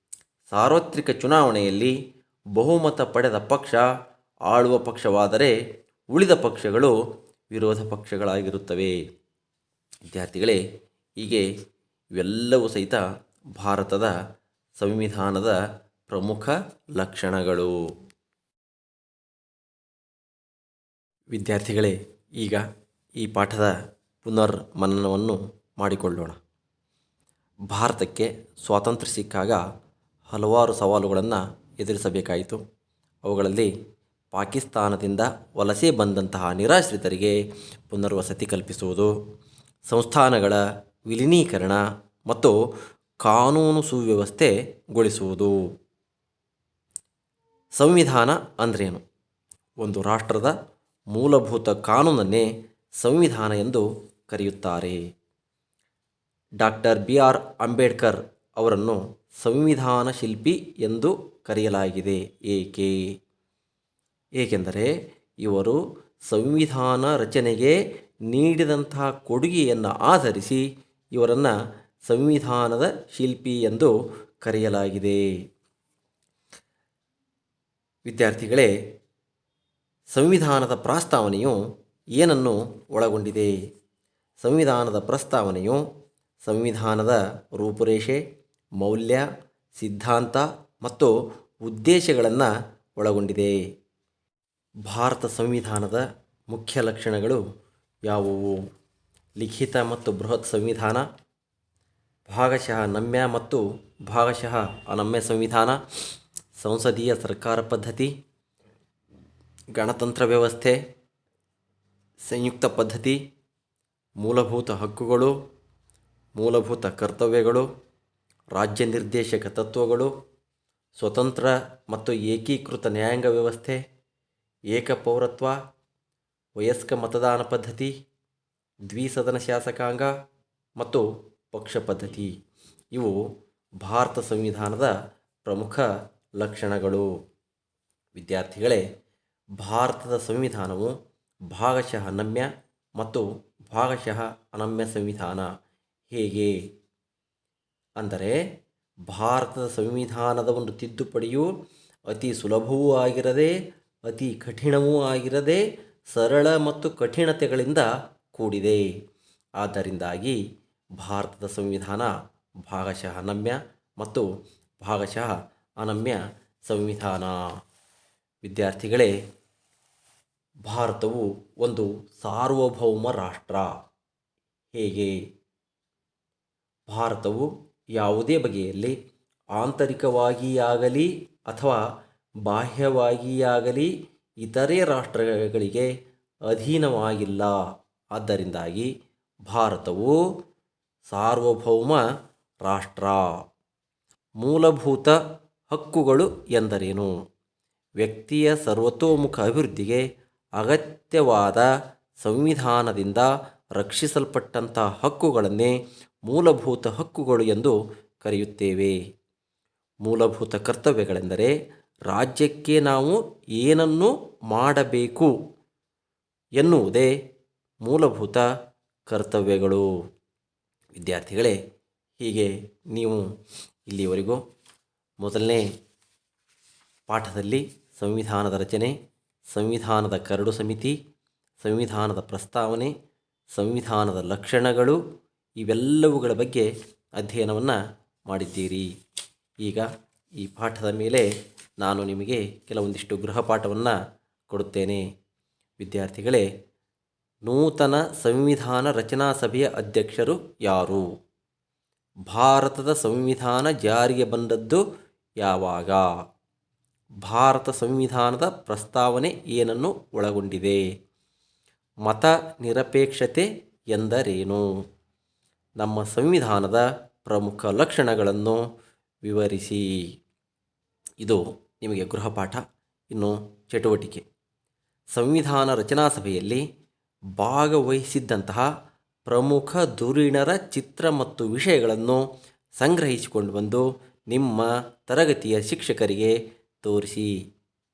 ಸಾರ್ವತ್ರಿಕ ಚುನಾವಣೆಯಲ್ಲಿ ಬಹುಮತ ಪಡೆದ ಪಕ್ಷ ಆಳುವ ಪಕ್ಷವಾದರೆ ಉಳಿದ ಪಕ್ಷಗಳು ವಿರೋಧ ಪಕ್ಷಗಳಾಗಿರುತ್ತವೆ. ವಿದ್ಯಾರ್ಥಿಗಳೇ, ಹೀಗೆ ಇವೆಲ್ಲವೂ ಸಹಿತ ಭಾರತದ ಸಂವಿಧಾನದ ಪ್ರಮುಖ ಲಕ್ಷಣಗಳು. ವಿದ್ಯಾರ್ಥಿಗಳೇ, ಈಗ ಈ ಪಾಠದ ಪುನರ್ ಮನನವನ್ನು ಮಾಡಿಕೊಳ್ಳೋಣ. ಭಾರತಕ್ಕೆ ಸ್ವಾತಂತ್ರ್ಯ ಸಿಕ್ಕಾಗ ಹಲವಾರು ಸವಾಲುಗಳನ್ನು ಎದುರಿಸಬೇಕಾಯಿತು. ಅವುಗಳಲ್ಲಿ ಪಾಕಿಸ್ತಾನದಿಂದ ವಲಸೆ ಬಂದಂತಹ ನಿರಾಶ್ರಿತರಿಗೆ ಪುನರ್ವಸತಿ ಕಲ್ಪಿಸುವುದು, ಸಂಸ್ಥಾನಗಳ ವಿಲೀನೀಕರಣ ಮತ್ತು ಕಾನೂನು ಸುವ್ಯವಸ್ಥೆಗೊಳಿಸುವುದು. ಸಂವಿಧಾನ ಅಂದ್ರೇನು? ಒಂದು ರಾಷ್ಟ್ರದ ಮೂಲಭೂತ ಕಾನೂನನ್ನೇ ಸಂವಿಧಾನ ಎಂದು ಕರೆಯುತ್ತಾರೆ. ಡಾಕ್ಟರ್ BR ಅಂಬೇಡ್ಕರ್ ಅವರನ್ನು ಸಂವಿಧಾನ ಶಿಲ್ಪಿ ಎಂದು ಕರೆಯಲಾಗಿದೆ. ಏಕೆಂದರೆ ಇವರು ಸಂವಿಧಾನ ರಚನೆಗೆ ನೀಡಿದಂತಹ ಕೊಡುಗೆಯನ್ನು ಆಧರಿಸಿ ಇವರನ್ನು ಸಂವಿಧಾನದ ಶಿಲ್ಪಿ ಎಂದು ಕರೆಯಲಾಗಿದೆ. ವಿದ್ಯಾರ್ಥಿಗಳೇ, ಸಂವಿಧಾನದ ಪ್ರಸ್ತಾವನೆಯು ಏನನ್ನು ಒಳಗೊಂಡಿದೆ? ಸಂವಿಧಾನದ ಪ್ರಸ್ತಾವನೆಯು ಸಂವಿಧಾನದ ರೂಪುರೇಷೆ, ಮೌಲ್ಯ, ಸಿದ್ಧಾಂತ ಮತ್ತು ಉದ್ದೇಶಗಳನ್ನು ಒಳಗೊಂಡಿದೆ. ಭಾರತ ಸಂವಿಧಾನದ ಮುಖ್ಯ ಲಕ್ಷಣಗಳು ಯಾವುವು? ಲಿಖಿತ ಮತ್ತು ಬೃಹತ್ ಸಂವಿಧಾನ, ಭಾಗಶಃ ನಮ್ಯ ಮತ್ತು ಭಾಗಶಃ ಅನಮ್ಯ ಸಂವಿಧಾನ, ಸಂಸದೀಯ ಸರ್ಕಾರ ಪದ್ಧತಿ, ಗಣತಂತ್ರ ವ್ಯವಸ್ಥೆ, ಸಂಯುಕ್ತ ಪದ್ಧತಿ, ಮೂಲಭೂತ ಹಕ್ಕುಗಳು, ಮೂಲಭೂತ ಕರ್ತವ್ಯಗಳು, ರಾಜ್ಯ ನಿರ್ದೇಶಕ ತತ್ವಗಳು, ಸ್ವತಂತ್ರ ಮತ್ತು ಏಕೀಕೃತ ನ್ಯಾಯಾಂಗ ವ್ಯವಸ್ಥೆ, ಏಕಪೌರತ್ವ, ವಯಸ್ಕ ಮತದಾನ ಪದ್ಧತಿ, ದ್ವಿಸದನ ಶಾಸಕಾಂಗ ಮತ್ತು ಪಕ್ಷ ಪದ್ಧತಿ. ಇವು ಭಾರತ ಸಂವಿಧಾನದ ಪ್ರಮುಖ ಲಕ್ಷಣಗಳು. ವಿದ್ಯಾರ್ಥಿಗಳೇ, ಭಾರತದ ಸಂವಿಧಾನವು ಭಾಗಶಃ ನಮ್ಯ ಮತ್ತು ಭಾಗಶಃ ಅನಮ್ಯ ಸಂವಿಧಾನ. ಹೇಗೆ ಅಂದರೆ, ಭಾರತದ ಸಂವಿಧಾನದ ಒಂದು ತಿದ್ದುಪಡಿಯು ಅತಿ ಸುಲಭವೂ ಆಗಿರದೆ ಅತಿ ಕಠಿಣವೂ ಆಗಿರದೆ ಸರಳ ಮತ್ತು ಕಠಿಣತೆಗಳಿಂದ ಕೂಡಿದೆ. ಆದ್ದರಿಂದಾಗಿ ಭಾರತದ ಸಂವಿಧಾನ ಭಾಗಶಃ ನಮ್ಯ ಮತ್ತು ಭಾಗಶಃ ಅನಮ್ಯ ಸಂವಿಧಾನ. ವಿದ್ಯಾರ್ಥಿಗಳೇ, ಭಾರತವು ಒಂದು ಸಾರ್ವಭೌಮ ರಾಷ್ಟ್ರ. ಹೇಗೆ? ಭಾರತವು ಯಾವುದೇ ಬಗೆಯಲ್ಲಿ ಆಂತರಿಕವಾಗಿಯಾಗಲಿ ಅಥವಾ ಬಾಹ್ಯವಾಗಿಯಾಗಲಿ ಇತರೆ ರಾಷ್ಟ್ರಗಳಿಗೆ ಅಧೀನವಾಗಿಲ್ಲ. ಆದ್ದರಿಂದಾಗಿ ಭಾರತವು ಸಾರ್ವಭೌಮ ರಾಷ್ಟ್ರ. ಮೂಲಭೂತ ಹಕ್ಕುಗಳು ಎಂದರೇನು? ವ್ಯಕ್ತಿಯ ಸರ್ವತೋಮುಖ ಅಭಿವೃದ್ಧಿಗೆ ಅಗತ್ಯವಾದ ಸಂವಿಧಾನದಿಂದ ರಕ್ಷಿಸಲ್ಪಟ್ಟಂಥ ಹಕ್ಕುಗಳನ್ನೇ ಮೂಲಭೂತ ಹಕ್ಕುಗಳು ಎಂದು ಕರೆಯುತ್ತೇವೆ. ಮೂಲಭೂತ ಕರ್ತವ್ಯಗಳೆಂದರೆ ರಾಜ್ಯಕ್ಕೆ ನಾವು ಏನನ್ನು ಮಾಡಬೇಕು ಎನ್ನುವುದೇ ಮೂಲಭೂತ ಕರ್ತವ್ಯಗಳು. ವಿದ್ಯಾರ್ಥಿಗಳೇ, ಹೀಗೆ ನೀವು ಇಲ್ಲಿವರೆಗೂ ಮೊದಲನೇ ಪಾಠದಲ್ಲಿ ಸಂವಿಧಾನದ ರಚನೆ, ಸಂವಿಧಾನದ ಕರಡು ಸಮಿತಿ, ಸಂವಿಧಾನದ ಪ್ರಸ್ತಾವನೆ, ಸಂವಿಧಾನದ ಲಕ್ಷಣಗಳು ಇವೆಲ್ಲವುಗಳ ಬಗ್ಗೆ ಅಧ್ಯಯನವನ್ನು ಮಾಡಿದ್ದೀರಿ. ಈಗ ಈ ಪಾಠದ ಮೇಲೆ ನಾನು ನಿಮಗೆ ಕೆಲವೊಂದಿಷ್ಟು ಗೃಹಪಾಠವನ್ನು ಕೊಡುತ್ತೇನೆ. ವಿದ್ಯಾರ್ಥಿಗಳೇ, ನೂತನ ಸಂವಿಧಾನ ರಚನಾ ಸಭೆಯ ಅಧ್ಯಕ್ಷರು ಯಾರು? ಭಾರತದ ಸಂವಿಧಾನ ಜಾರಿಗೆ ಬಂದದ್ದು ಯಾವಾಗ? ಭಾರತ ಸಂವಿಧಾನದ ಪ್ರಸ್ತಾವನೆ ಏನನ್ನು ಒಳಗೊಂಡಿದೆ? ಮತ ನಿರಪೇಕ್ಷತೆ ಎಂದರೇನು? ನಮ್ಮ ಸಂವಿಧಾನದ ಪ್ರಮುಖ ಲಕ್ಷಣಗಳನ್ನು ವಿವರಿಸಿ. ಇದು ನಿಮಗೆ ಗೃಹಪಾಠ. ಇನ್ನು ಚಟುವಟಿಕೆ: ಸಂವಿಧಾನ ರಚನಾ ಸಭೆಯಲ್ಲಿ ಭಾಗವಹಿಸಿದ್ದಂತಹ ಪ್ರಮುಖ ಧುರೀಣರ ಚಿತ್ರ ಮತ್ತು ವಿಷಯಗಳನ್ನು ಸಂಗ್ರಹಿಸಿಕೊಂಡು ಬಂದು ನಿಮ್ಮ ತರಗತಿಯ ಶಿಕ್ಷಕರಿಗೆ ತೋರಿಸಿ.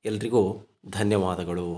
ಎಲ್ರಿಗೂ ಧನ್ಯವಾದಗಳು.